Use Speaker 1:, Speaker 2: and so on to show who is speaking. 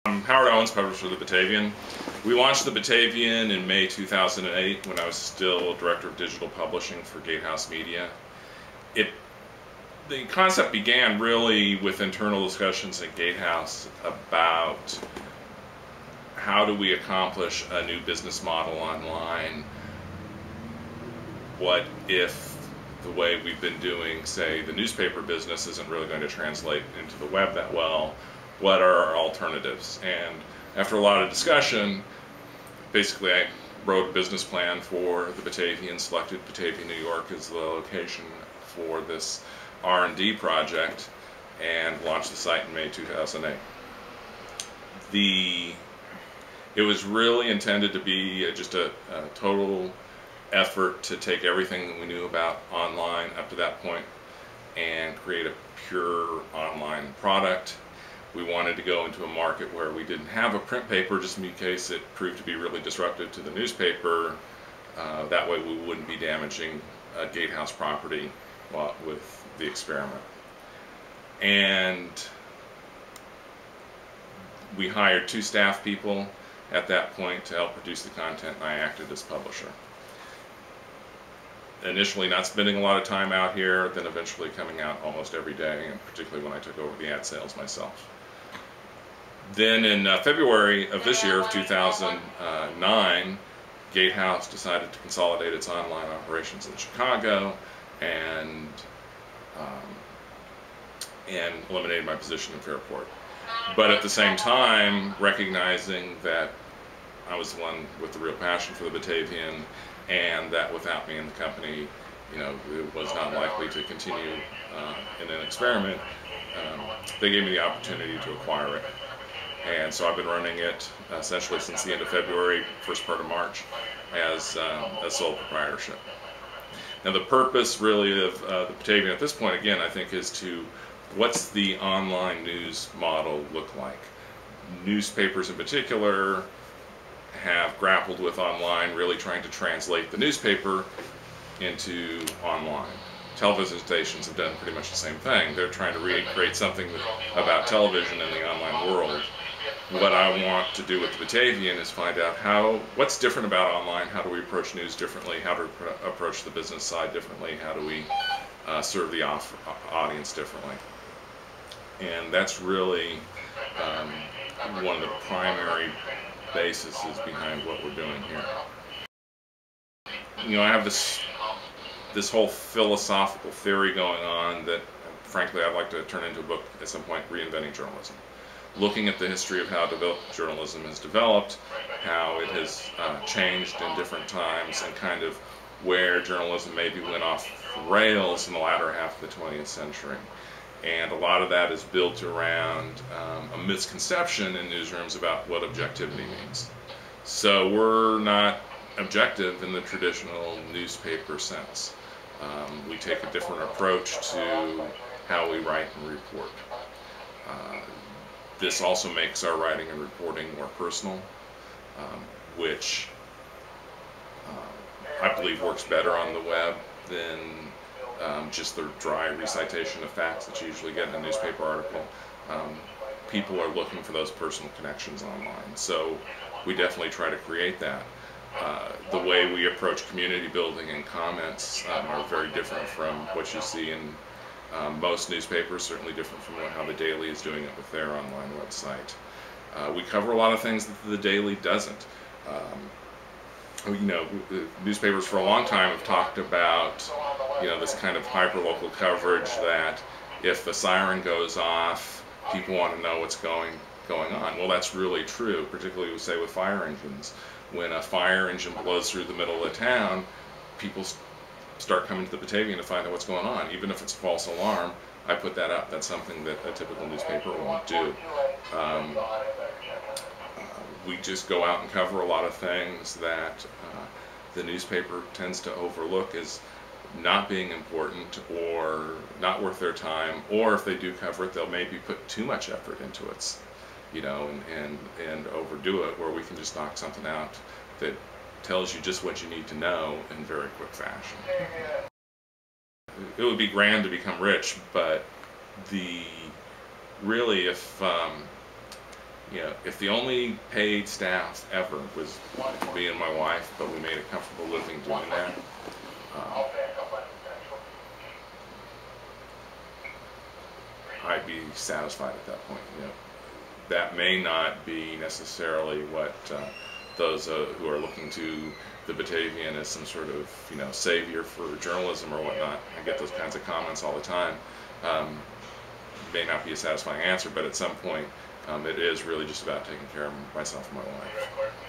Speaker 1: I'm Howard Owens, publisher of the Batavian. We launched the Batavian in May 2008 when I was still Director of Digital Publishing for Gatehouse Media. The concept began really with internal discussions at Gatehouse about how do we accomplish a new business model online. What if the way we've been doing, say, the newspaper business isn't really going to translate into the web that well? What are our alternatives? And after a lot of discussion, basically I wrote a business plan for the Batavian, selected Batavia, New York as the location for this R&D project, and launched the site in May 2008. It was really intended to be just a total effort to take everything that we knew about online up to that point and create a pure online product. We wanted to go into a market where we didn't have a print paper, just in case it proved to be really disruptive to the newspaper. That way we wouldn't be damaging Gatehouse property with the experiment. And we hired 2 staff people at that point to help produce the content, and I acted as publisher. Initially not spending a lot of time out here, then eventually coming out almost every day, and particularly when I took over the ad sales myself. Then in February of this year, of 2009, Gatehouse decided to consolidate its online operations in Chicago and eliminated my position in Fairport. But at the same time, recognizing that I was the one with the real passion for the Batavian, and that without me in the company, it was not likely to continue in an experiment, they gave me the opportunity to acquire it. And so I've been running it essentially since the end of February, first part of March, as sole proprietorship. Now the purpose really of the Batavian at this point, again, I think is to, what's the online news model look like? Newspapers in particular have grappled with online, really trying to translate the newspaper into online. Television stations have done pretty much the same thing. They're trying to recreate something about television in the online world. What I want to do with the Batavian is find out what's different about online, how do we approach news differently, how do we approach the business side differently, how do we serve the audience differently. And that's really one of the primary bases behind what we're doing here. I have this whole philosophical theory going on that, frankly, I'd like to turn into a book at some point, Reinventing Journalism. Looking at the history of how journalism has developed, how it has changed in different times, and kind of where journalism maybe went off the rails in the latter half of the 20th century. And a lot of that is built around a misconception in newsrooms about what objectivity means. So we're not objective in the traditional newspaper sense. We take a different approach to how we write and report. This also makes our writing and reporting more personal, which I believe works better on the web than just the dry recitation of facts that you usually get in a newspaper article. People are looking for those personal connections online, so we definitely try to create that. The way we approach community building and comments are very different from what you see in most newspapers, certainly different from how the Daily is doing it with their online website. We cover a lot of things that the Daily doesn't. Newspapers for a long time have talked about this kind of hyper-local coverage that if a siren goes off, people want to know what's going on. Well, that's really true, particularly say with fire engines. When a fire engine blows through the middle of the town, people start coming to the Batavian to find out what's going on. Even if it's a false alarm, I put that up. That's something that a typical newspaper won't do. We just go out and cover a lot of things that the newspaper tends to overlook as not being important or not worth their time, or if they do cover it, they'll maybe put too much effort into it, and overdo it, where we can just knock something out that tells you just what you need to know in very quick fashion. It would be grand to become rich, but really if You know, if the only paid staff ever was me and my wife, but we made a comfortable living doing that, I'd be satisfied at that point. You know, that may not be necessarily what those who are looking to the Batavian as some sort of, you know, savior for journalism or whatnot. I get those kinds of comments all the time. May not be a satisfying answer, but at some point, it is really just about taking care of myself and my wife.